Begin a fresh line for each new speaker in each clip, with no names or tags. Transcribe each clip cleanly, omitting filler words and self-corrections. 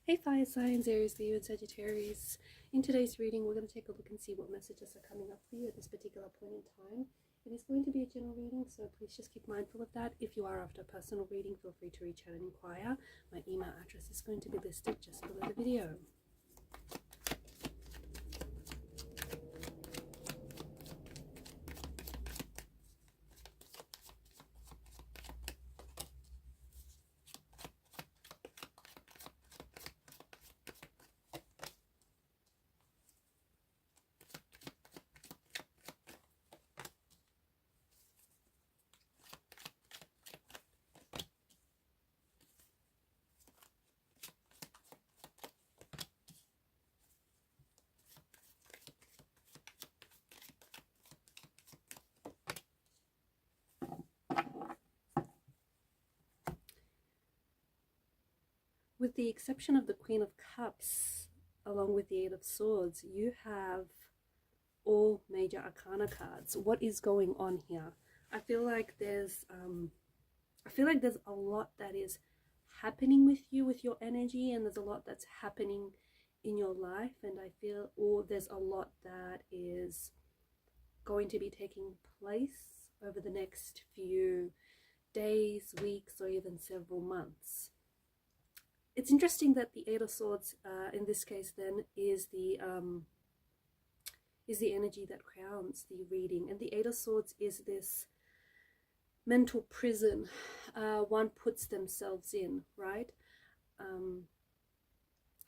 Hey fire signs, Aries, Leo, and Sagittarius. In today's reading, we're going to take a look and see what messages are coming up for you at this particular point in time. It is going to be a general reading, so please just keep mindful of that. If you are after a personal reading, feel free to reach out and inquire. My email address is going to be listed just below the video. With the exception of the Queen of Cups, along with the Eight of Swords, you have all major arcana cards. What is going on here? I feel like there's a lot that is happening with you, with your energy, and there's a lot that's happening in your life, and I feel there's a lot that is going to be taking place over the next few days, weeks, or even several months. It's interesting that the Eight of Swords, in this case, then is the energy that crowns the reading, and the Eight of Swords is this mental prison one puts themselves in, right?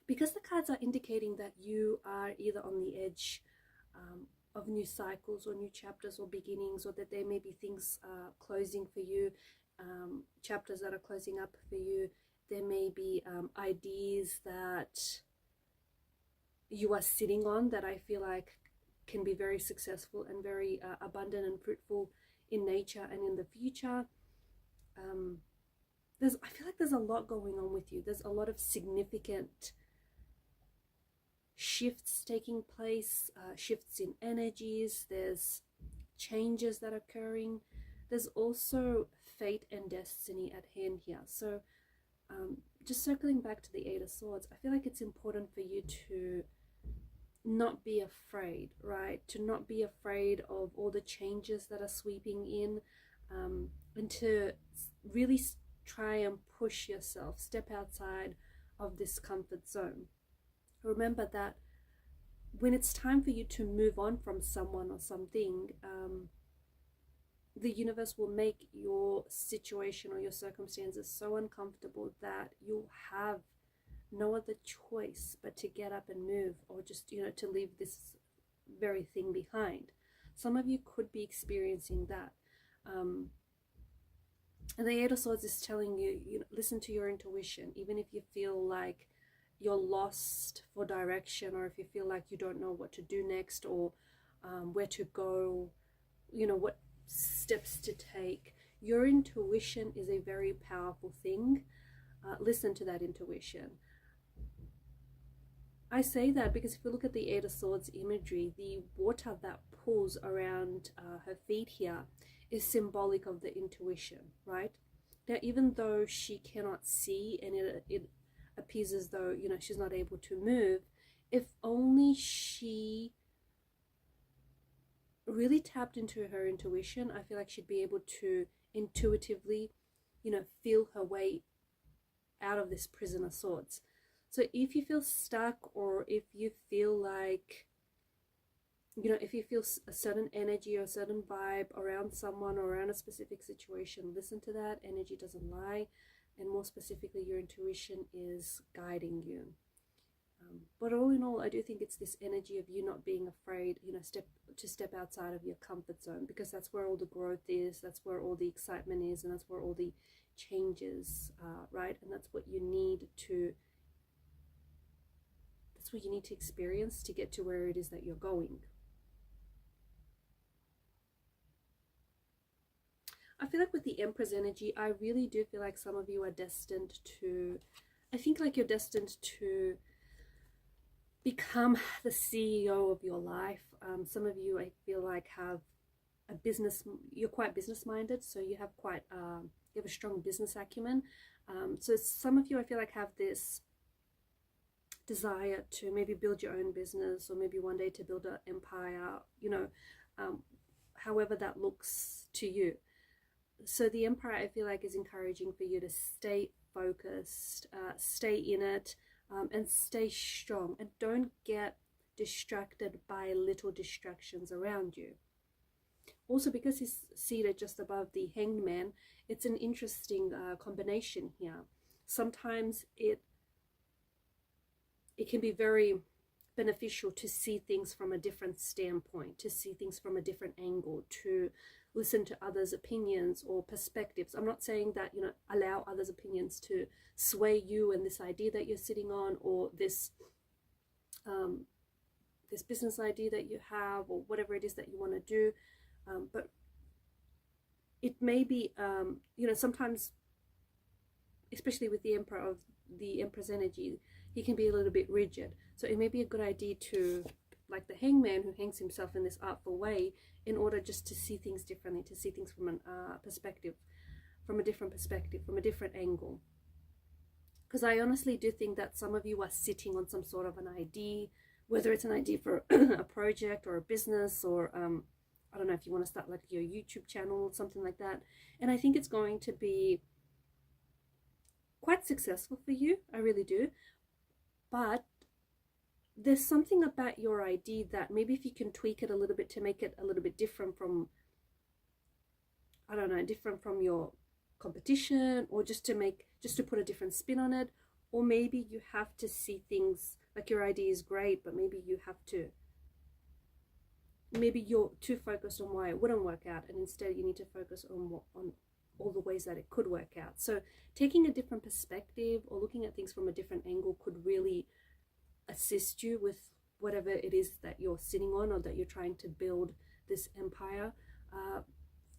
Because the cards are indicating that you are either on the edge of new cycles or new chapters or beginnings, or that there may be things closing for you, chapters that are closing up for you. There may be ideas that you are sitting on that I feel like can be very successful and very abundant and fruitful in nature and in the future. I feel like there's a lot going on with you. There's a lot of significant shifts taking place, shifts in energies. There's changes that are occurring. There's also fate and destiny at hand here. So just circling back to the Eight of Swords, I feel like it's important for you to not be afraid, right? To not be afraid of all the changes that are sweeping in, and to really try and push yourself, step outside of this comfort zone. Remember that when it's time for you to move on from someone or something, the universe will make your situation or your circumstances so uncomfortable that you'll have no other choice but to get up and move, or just, to leave this very thing behind. Some of you could be experiencing that. And the Eight of Swords is telling you, listen to your intuition, even if you feel like you're lost for direction, or if you feel like you don't know what to do next, or where to go, what steps to take. Your intuition is a very powerful thing. Listen to that intuition. I say that because if you look at the Eight of Swords imagery, the water that pulls around her feet here is symbolic of the intuition, right? Now, even though she cannot see and it appears as though, she's not able to move, if only she really tapped into her intuition, I feel like she'd be able to intuitively, feel her way out of this prison of swords. So if you feel stuck, or if you feel like, if you feel a certain energy or a certain vibe around someone or around a specific situation, listen to that. Energy doesn't lie, and more specifically, your intuition is guiding you. But all in all, I do think it's this energy of you not being afraid, step outside of your comfort zone, because that's where all the growth is, that's where all the excitement is, and that's where all the changes are, right? And that's what you need to experience to get to where it is that you're going. I feel like with the Empress energy, I really do feel like some of you are destined to, you're destined to become the CEO of your life. Some of you, I feel like, have a business, you're quite business minded, so you have you have a strong business acumen. So some of you, I feel like, have this desire to maybe build your own business, or maybe one day to build an empire, you know, however that looks to you. So the Emperor, I feel like, is encouraging for you to stay focused, stay in it, and stay strong, and don't get distracted by little distractions around you. Also, because he's seated just above the Hanged Man, it's an interesting combination here. Sometimes it can be very beneficial to see things from a different standpoint, to see things from a different angle, to listen to others' opinions or perspectives. I'm not saying that, you know, allow others' opinions to sway you and this idea that you're sitting on, or this this business idea that you have, or whatever it is that you want to do. But it may be, you know, sometimes, especially with the Emperor's energy, he can be a little bit rigid. So it may be a good idea to, like the Hangman, who hangs himself in this artful way, in order just to see things differently, to see things from a different perspective, from a different angle. Because I honestly do think that some of you are sitting on some sort of an idea, whether it's an idea for a project or a business, or I don't know if you want to start like your YouTube channel, something like that. And I think it's going to be quite successful for you. I really do. But there's something about your idea that maybe if you can tweak it a little bit to make it a little bit different from, I don't know, different from your competition, or just to put a different spin on it. Or maybe you have to see things like your idea is great, but maybe you're too focused on why it wouldn't work out, and instead you need to focus on all the ways that it could work out. So taking a different perspective or looking at things from a different angle could really assist you with whatever it is that you're sitting on, or that you're trying to build this empire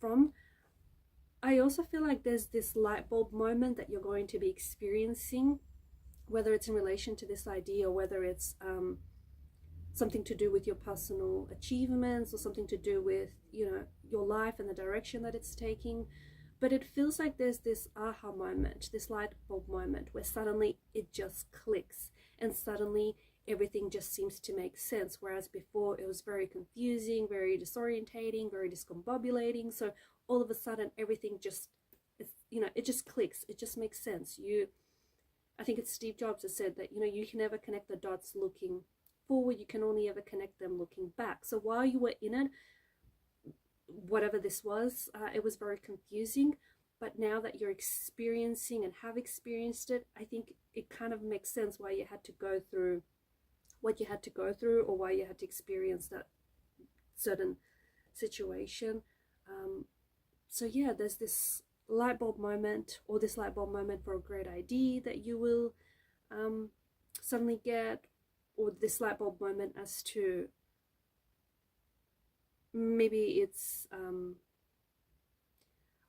from. I also feel like there's this light bulb moment that you're going to be experiencing, whether it's in relation to this idea, or whether it's something to do with your personal achievements, or something to do with, you know, your life and the direction that it's taking. But it feels like there's this aha moment, this light bulb moment, where suddenly it just clicks, and suddenly everything just seems to make sense. Whereas before it was very confusing, very disorientating, very discombobulating. So all of a sudden everything just, you know, it just clicks. It just makes sense. I think it's Steve Jobs that said that, you know, you can never connect the dots looking forward. You can only ever connect them looking back. So while you were in it, whatever this was, it was very confusing. But now that you're experiencing and have experienced it, I think it kind of makes sense why you had to go through what you had to go through, or why you had to experience that certain situation. So yeah, there's this light bulb moment, or this light bulb moment for a great idea that you will suddenly get, or this light bulb moment as to maybe it's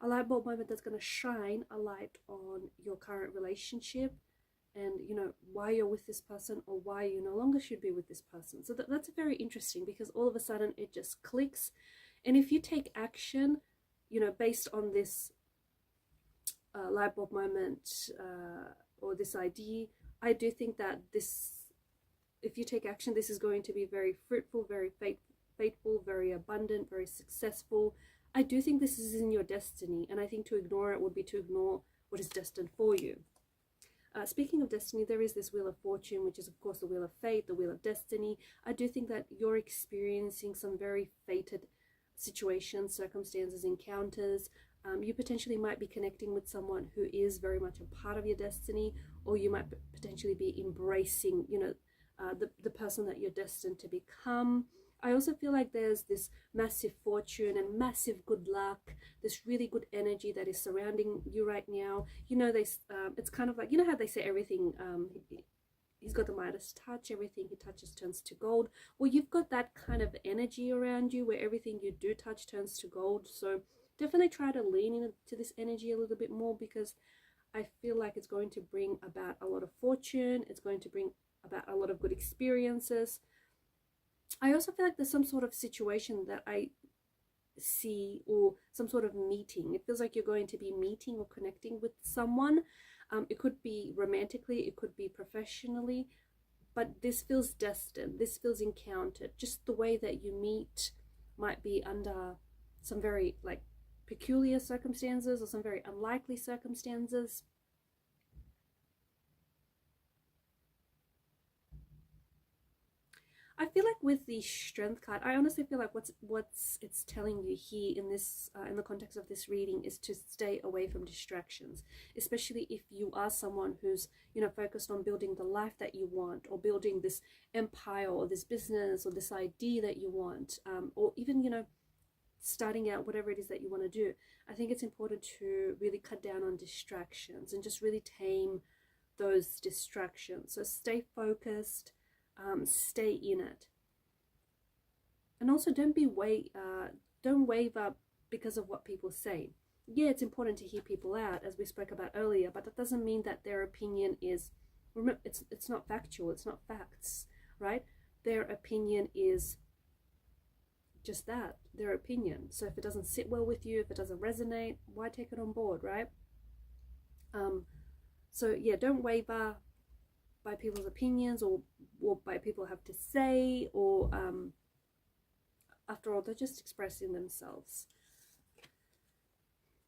a light bulb moment that's going to shine a light on your current relationship, and, you know, why you're with this person, or why you no longer should be with this person. So that's very interesting, because all of a sudden it just clicks. And if you take action, you know, based on this light bulb moment or this idea, I do think that if you take action, this is going to be very fruitful, very faithful, very abundant, very successful. I do think this is in your destiny, and I think to ignore it would be to ignore what is destined for you. Speaking of destiny, there is this Wheel of Fortune, which is of course the Wheel of Fate, the Wheel of Destiny. I do think that you're experiencing some very fated situations, circumstances, encounters. You potentially might be connecting with someone who is very much a part of your destiny, or you might potentially be embracing, you know, the person that you're destined to become. I also feel like there's this massive fortune and massive good luck, this really good energy that is surrounding you right now. You know, it's kind of like, you know how they say everything, he's got the Midas touch, everything he touches turns to gold. Well, you've got that kind of energy around you where everything you do touch turns to gold. So definitely try to lean into this energy a little bit more, because I feel like it's going to bring about a lot of fortune. It's going to bring about a lot of good experiences. I also feel like there's some sort of situation that I see, or some sort of meeting. It feels like you're going to be meeting or connecting with someone. It could be romantically, it could be professionally, but this feels destined, this feels encountered. Just the way that you meet might be under some very like peculiar circumstances or some very unlikely circumstances. I feel like with the Strength card, I honestly feel like what's it's telling you here in this in the context of this reading is to stay away from distractions, especially if you are someone who's, you know, focused on building the life that you want, or building this empire or this business or this idea that you want, or even, you know, starting out whatever it is that you want to do. I think it's important to really cut down on distractions and just really tame those distractions. So stay focused. Stay in it, and also don't waver because of what people say. Yeah, it's important to hear people out, as we spoke about earlier, but that doesn't mean that their opinion is, remember, it's not factual, it's not facts, right? Their opinion is just that, their opinion. So if it doesn't sit well with you, if it doesn't resonate, why take it on board, right? So yeah, don't waver by people's opinions or by people have to say, or after all, they're just expressing themselves.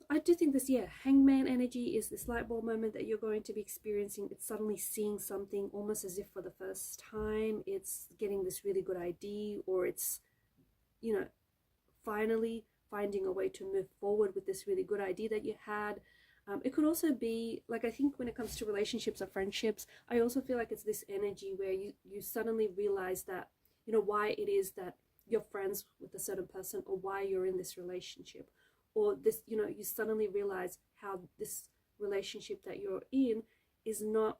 I do think this, yeah, Hangman energy is this light bulb moment that you're going to be experiencing. It's suddenly seeing something almost as if for the first time. It's getting this really good idea, or it's, you know, finally finding a way to move forward with this really good idea that you had. It could also be, like, I think when it comes to relationships or friendships, I also feel like it's this energy where you suddenly realize that, you know, why it is that you're friends with a certain person, or why you're in this relationship, or this, you know, you suddenly realize how this relationship that you're in is not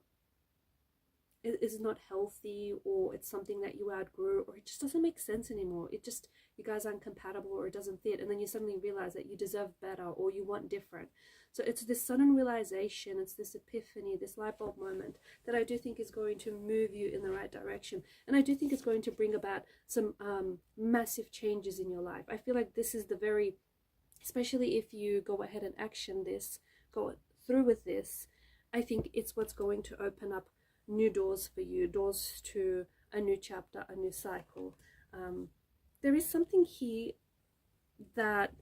healthy, or it's something that you outgrew, or it just doesn't make sense anymore. It just, you guys aren't compatible, or it doesn't fit, and then you suddenly realize that you deserve better, or you want different. So it's this sudden realization, it's this epiphany, this light bulb moment that I do think is going to move you in the right direction, and I do think it's going to bring about some massive changes in your life. I feel like this is the very, especially if you go ahead and action this, go through with this, I think it's what's going to open up new doors for you, doors to a new chapter, a new cycle. There is something here that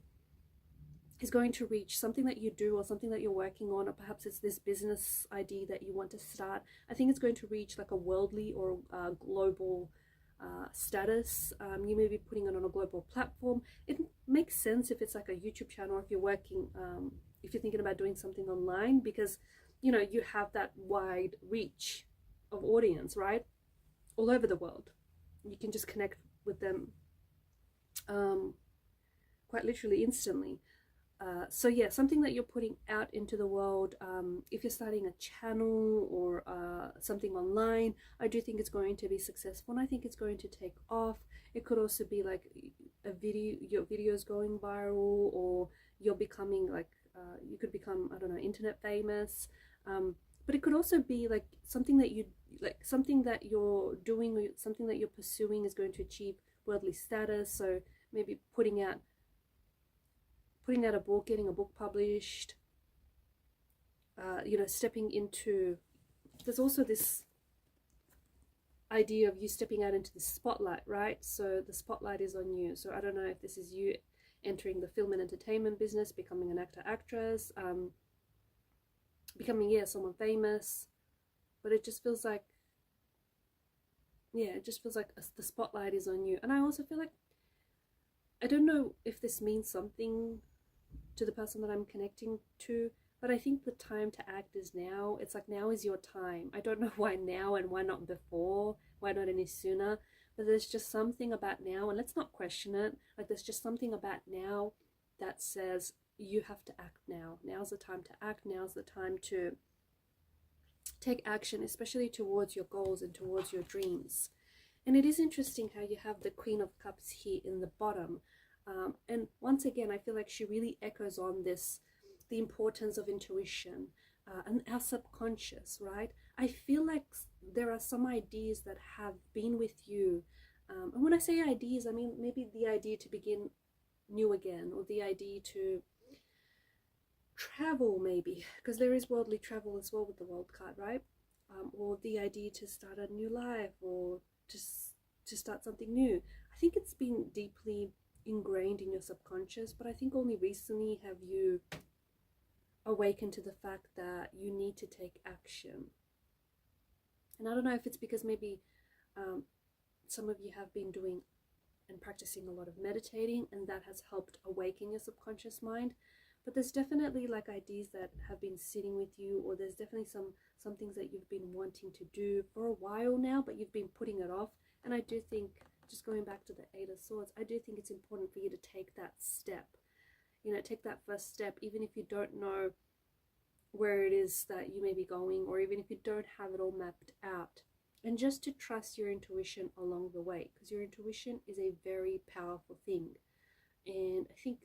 is going to reach, something that you do or something that you're working on, or perhaps it's this business idea that you want to start. I think it's going to reach like a worldly or global status. You may be putting it on a global platform. It makes sense if it's like a YouTube channel, or if you're working, if you're thinking about doing something online, because, you know, you have that wide reach of audience, right? All over the world. You can just connect with them quite literally instantly. So yeah, something that you're putting out into the world, if you're starting a channel or something online, I do think it's going to be successful, and I think it's going to take off. It could also be like a video, your videos going viral, or you're becoming like, you could become, I don't know, internet famous. But it could also be like something that you, like something that you're doing, or something that you're pursuing is going to achieve worldly status. So maybe putting out a book, getting a book published, you know, stepping into, there's also this idea of you stepping out into the spotlight, right? So the spotlight is on you. So I don't know if this is you entering the film and entertainment business, becoming an actor, actress, becoming, yeah, someone famous, but it just feels like, yeah, it just feels like the spotlight is on you. And I also feel like, I don't know if this means something to the person that I'm connecting to, but I think the time to act is now. It's like, now is your time. I don't know why now and why not before, why not any sooner, but there's just something about now, and let's not question it. Like, there's just something about now that says you have to act now. Now's the time to act. Now's the time to take action, especially towards your goals and towards your dreams. And it is interesting how you have the Queen of Cups here in the bottom. And once again, I feel like she really echoes on this, the importance of intuition and our subconscious, right? I feel like there are some ideas that have been with you. And when I say ideas, I mean maybe the idea to begin new again, or the idea to travel maybe, because there is worldly travel as well with the World card, right? or the idea to start a new life, or to start something new. I think it's been deeply ingrained in your subconscious, but I think only recently have you awakened to the fact that you need to take action. And I don't know if it's because maybe some of you have been doing and practicing a lot of meditating, and that has helped awaken your subconscious mind. But there's definitely like ideas that have been sitting with you, or there's definitely some things that you've been wanting to do for a while now, but you've been putting it off. And I do think, just going back to the Eight of Swords, I do think it's important for you to take that step. You know, take that first step, even if you don't know where it is that you may be going, or even if you don't have it all mapped out. And just to trust your intuition along the way, because your intuition is a very powerful thing. And I think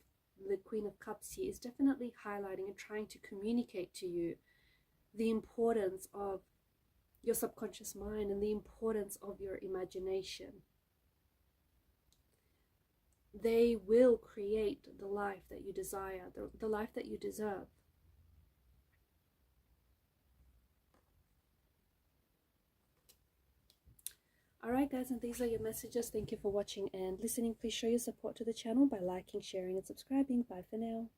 the Queen of Cups here is definitely highlighting and trying to communicate to you the importance of your subconscious mind and the importance of your imagination. They will create the life that you desire, the life that you deserve. Alright guys, and these are your messages. Thank you for watching and listening. Please show your support to the channel by liking, sharing and subscribing. Bye for now.